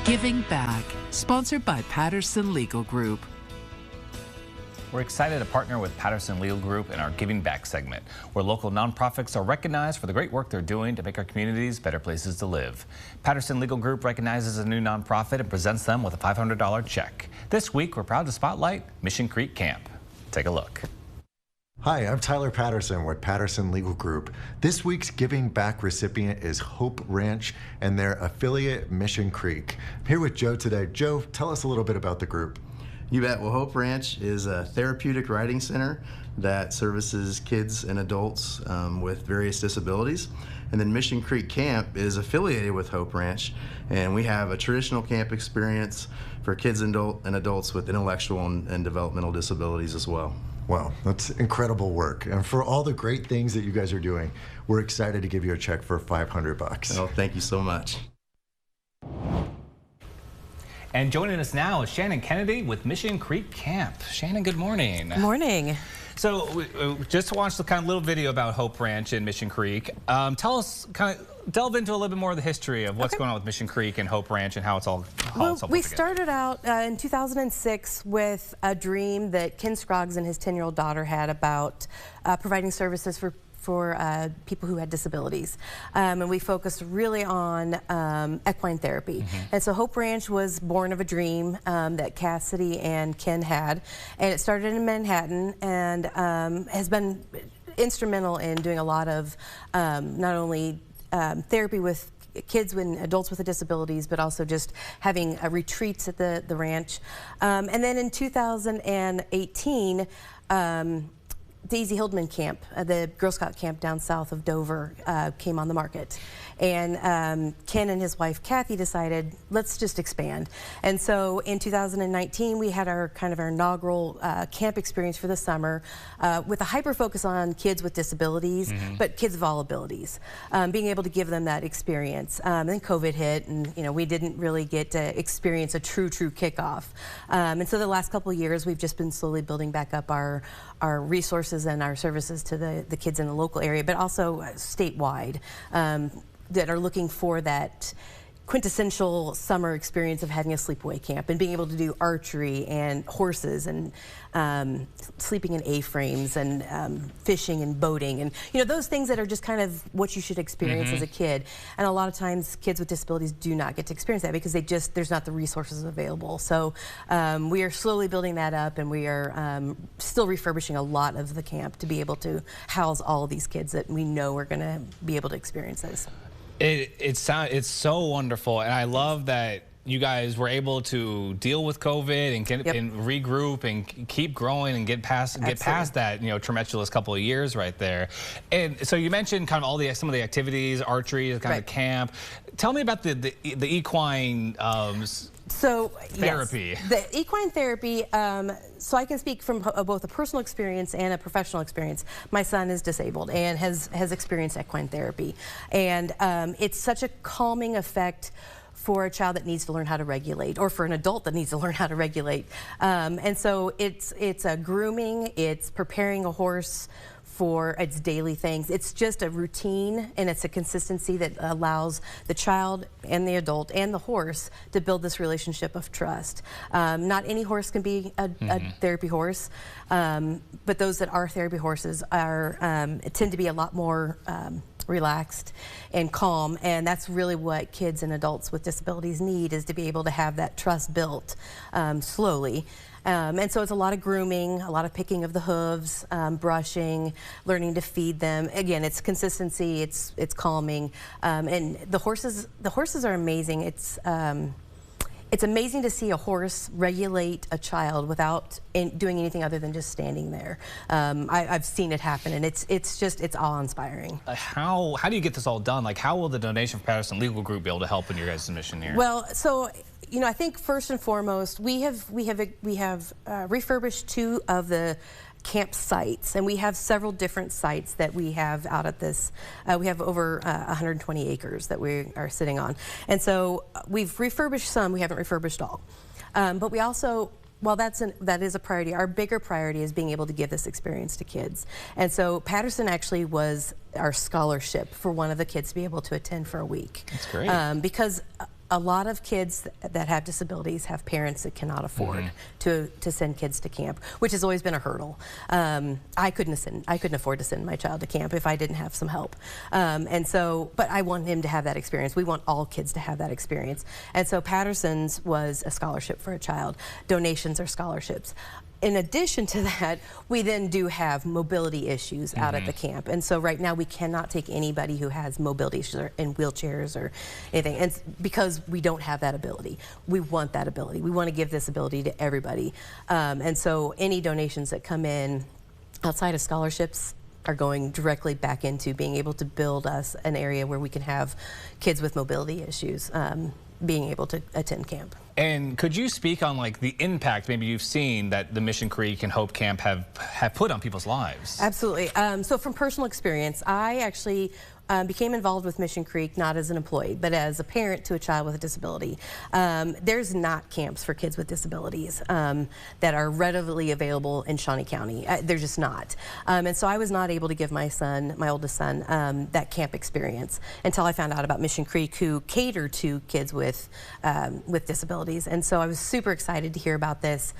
Giving Back, sponsored by Patterson Legal Group. We're excited to partner with Patterson Legal Group in our Giving Back segment, where local nonprofits are recognized for the great work they're doing to make our communities better places to live. Patterson Legal Group recognizes a new nonprofit and presents them with a $500 check. This week, we're proud to spotlight Mission Creek Camp. Take a look. Hi, I'm Tyler Patterson with Patterson Legal Group. This week's Giving Back recipient is Hope Ranch and their affiliate Mission Creek. I'm here with Joe today. Joe, tell us a little bit about the group. You bet. Well, Hope Ranch is a therapeutic riding center that services kids and adults with various disabilities. And then Mission Creek Camp is affiliated with Hope Ranch, and we have a traditional camp experience for kids and adults with intellectual and developmental disabilities as well. Wow, that's incredible work. And for all the great things that you guys are doing, we're excited to give you a check for $500. Oh, thank you so much. And joining us now is Shannon Kennedy with Mission Creek Camp. Shannon, good morning. Good morning. So we just watched the kind of little video about Hope Ranch in Mission Creek. Tell us, kind of delve into a little bit more of the history of what's going on with Mission Creek and Hope Ranch and how it's all we started out in 2006 with a dream that Ken Scroggs and his 10-year-old daughter had about providing services for people who had disabilities. And we focused really on equine therapy. And so Hope Ranch was born of a dream that Cassidy and Ken had. And it started in Manhattan and has been instrumental in doing a lot of not only therapy with kids and adults with disabilities, but also just having retreats at the ranch. And then in 2018, Daisy Hildman Camp, the Girl Scout camp down south of Dover, came on the market. And Ken and his wife Kathy decided, let's just expand. And so in 2019, we had our inaugural camp experience for the summer with a hyper focus on kids with disabilities, but kids of all abilities, being able to give them that experience. Then COVID hit, and we didn't really get to experience a true kickoff. And so the last couple of years, we've just been slowly building back up our resources and our services to the kids in the local area, but also statewide, that are looking for that quintessential summer experience of having a sleepaway camp and being able to do archery and horses and sleeping in A-frames and fishing and boating and those things that are just kind of what you should experience as a kid. And a lot of times kids with disabilities do not get to experience that because there's not the resources available. So we are slowly building that up, and we are still refurbishing a lot of the camp to be able to house all of these kids that we know are going to be able to experience this. It's so wonderful, and I love that you guys were able to deal with COVID and regroup and keep growing and get past that tumultuous couple of years right there. And so you mentioned kind of some of the activities, archery, kind of camp. Tell me about the equine therapy. Yes, the equine therapy, so I can speak from both a personal experience and a professional experience. My son is disabled and has experienced equine therapy. And it's such a calming effect for a child that needs to learn how to regulate, or for an adult that needs to learn how to regulate. And so it's a grooming, it's preparing a horse for its daily things. It's just a routine, and it's a consistency that allows the child and the adult and the horse to build this relationship of trust. Not any horse can be a therapy horse, but those that are therapy horses tend to be a lot more relaxed and calm, and that's really what kids and adults with disabilities need, is to be able to have that trust built slowly. And so it's a lot of grooming, a lot of picking of the hooves, brushing, learning to feed them. Again, it's consistency, it's calming, and the horses are amazing. It's amazing to see a horse regulate a child without doing anything other than just standing there. I've seen it happen, and it's awe-inspiring. How do you get this all done? Like, how will the donation from Patterson Legal Group be able to help in your guys' mission here? Well, so I think first and foremost, we have refurbished 2 of the campsites, and we have several different sites that we have out at this. We have over 120 acres that we are sitting on, and so we've refurbished some. We haven't refurbished all, but we also, while that is a priority, our bigger priority is being able to give this experience to kids. And so Patterson actually was our scholarship for one of the kids to be able to attend for a week. That's great. Because a lot of kids that have disabilities have parents that cannot afford to send kids to camp, which has always been a hurdle. I couldn't afford to send my child to camp if I didn't have some help. And so, but I want him to have that experience. We want all kids to have that experience. And so Patterson's was a scholarship for a child. Donations are scholarships. In addition to that, we then do have mobility issues out at the camp. And so right now we cannot take anybody who has mobility issues or in wheelchairs or anything, and because we don't have that ability. We want that ability. We want to give this ability to everybody. And so any donations that come in outside of scholarships are going directly back into being able to build us an area where we can have kids with mobility issues being able to attend camp. And could you speak on like the impact maybe you've seen that the Mission Creek and Hope Camp have put on people's lives? Absolutely. So from personal experience, I actually became involved with Mission Creek not as an employee, but as a parent to a child with a disability. There's not camps for kids with disabilities that are readily available in Shawnee County. They're just not. And so I was not able to give my son, my oldest son, that camp experience until I found out about Mission Creek, who cater to kids with disabilities. And so I was super excited to hear about this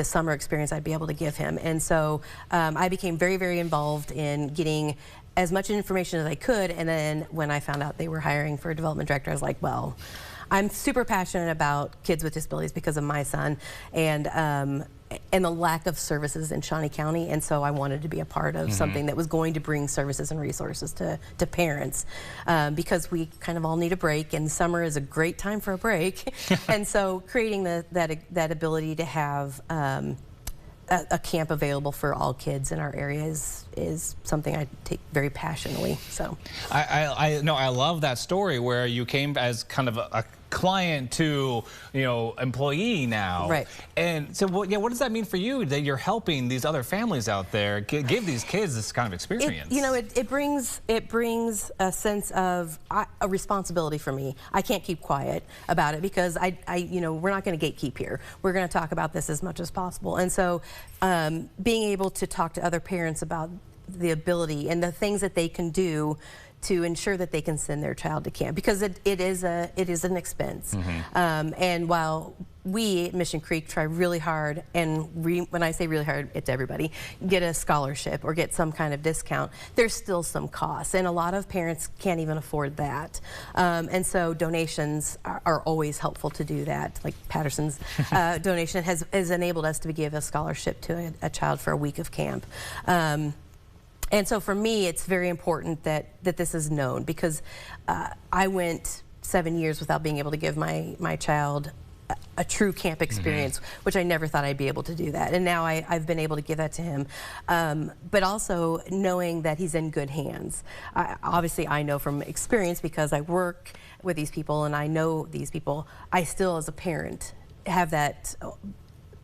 summer experience I'd be able to give him. And so I became very, very involved in getting as much information as I could, and then when I found out they were hiring for a development director, I was like, well, I'm super passionate about kids with disabilities because of my son and the lack of services in Shawnee County, and so I wanted to be a part of something that was going to bring services and resources to parents because we kind of all need a break, and summer is a great time for a break. And so creating that ability to have a camp available for all kids in our area is something I take very passionately. So I know, I love that story where you came as kind of a client to, you know, employee now. Right. And so what does that mean for you that you're helping these other families out there give these kids this kind of experience? It brings a sense of a responsibility for me. I can't keep quiet about it because we're not going to gatekeep here. We're going to talk about this as much as possible. And so being able to talk to other parents about the ability and the things that they can do to ensure that they can send their child to camp, because it is an expense. And while we at Mission Creek try really hard, and when I say really hard, it's everybody, get a scholarship or get some kind of discount, there's still some costs, and a lot of parents can't even afford that. And so donations are always helpful to do that. Like Patterson's donation has enabled us to give a scholarship to a child for a week of camp. And so for me, it's very important that this is known, because I went 7 years without being able to give my child a true camp experience, which I never thought I'd be able to do that. And now I've been able to give that to him. But also knowing that he's in good hands. Obviously, I know from experience, because I work with these people and I know these people, I still, as a parent, have that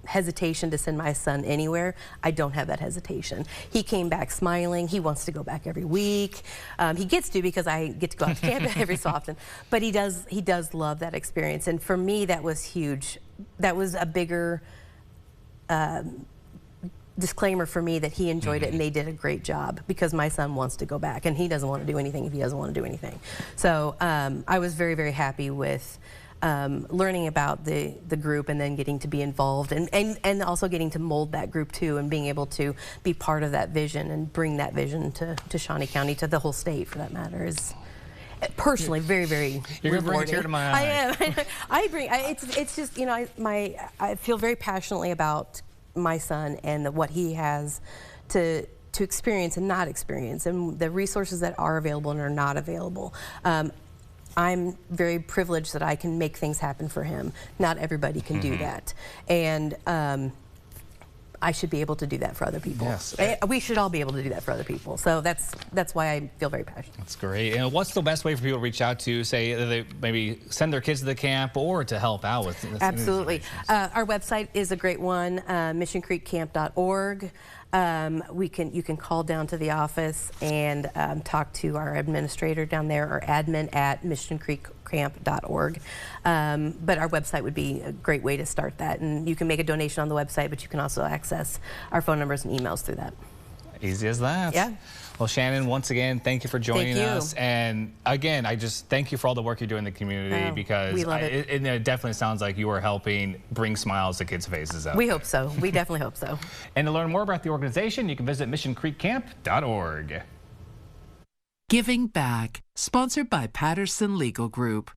hesitation to send my son anywhere. I don't have that hesitation. He came back smiling. He wants to go back every week. He gets to, because I get to go out to camp every so often. But he does love that experience. And for me, that was huge. That was a bigger disclaimer for me, that he enjoyed it and they did a great job, because my son wants to go back and he doesn't want to do anything if he doesn't want to do anything. So I was very, very happy with learning about the group, and then getting to be involved, and also getting to mold that group too, and being able to be part of that vision and bring that vision to Shawnee County, to the whole state for that matter, is personally very, very You're rewarding. gonna bring a tear to my eye. I am. I agree. It's just, you know, I feel very passionately about my son and what he has to experience and not experience, and the resources that are available and are not available. I'm very privileged that I can make things happen for him. Not everybody can do that. And I should be able to do that for other people. Yes. We should all be able to do that for other people. So that's why I feel very passionate. That's great. And what's the best way for people to reach out to, say, they maybe send their kids to the camp or to help out with this? Absolutely. Our website is a great one, missioncreekcamp.org. You can call down to the office and talk to our administrator down there, or admin@missioncreekcamp.org. But our website would be a great way to start that. And you can make a donation on the website, but you can also access our phone numbers and emails through that. Easy as that. Yeah. Well, Shannon, once again, thank you for joining us. And again, I just thank you for all the work you do in the community, because we love it. It definitely sounds like you are helping bring smiles to kids' faces out We there. hope so. We definitely hope so. And to learn more about the organization, you can visit missioncreekcamp.org. Giving Back, sponsored by Patterson Legal Group.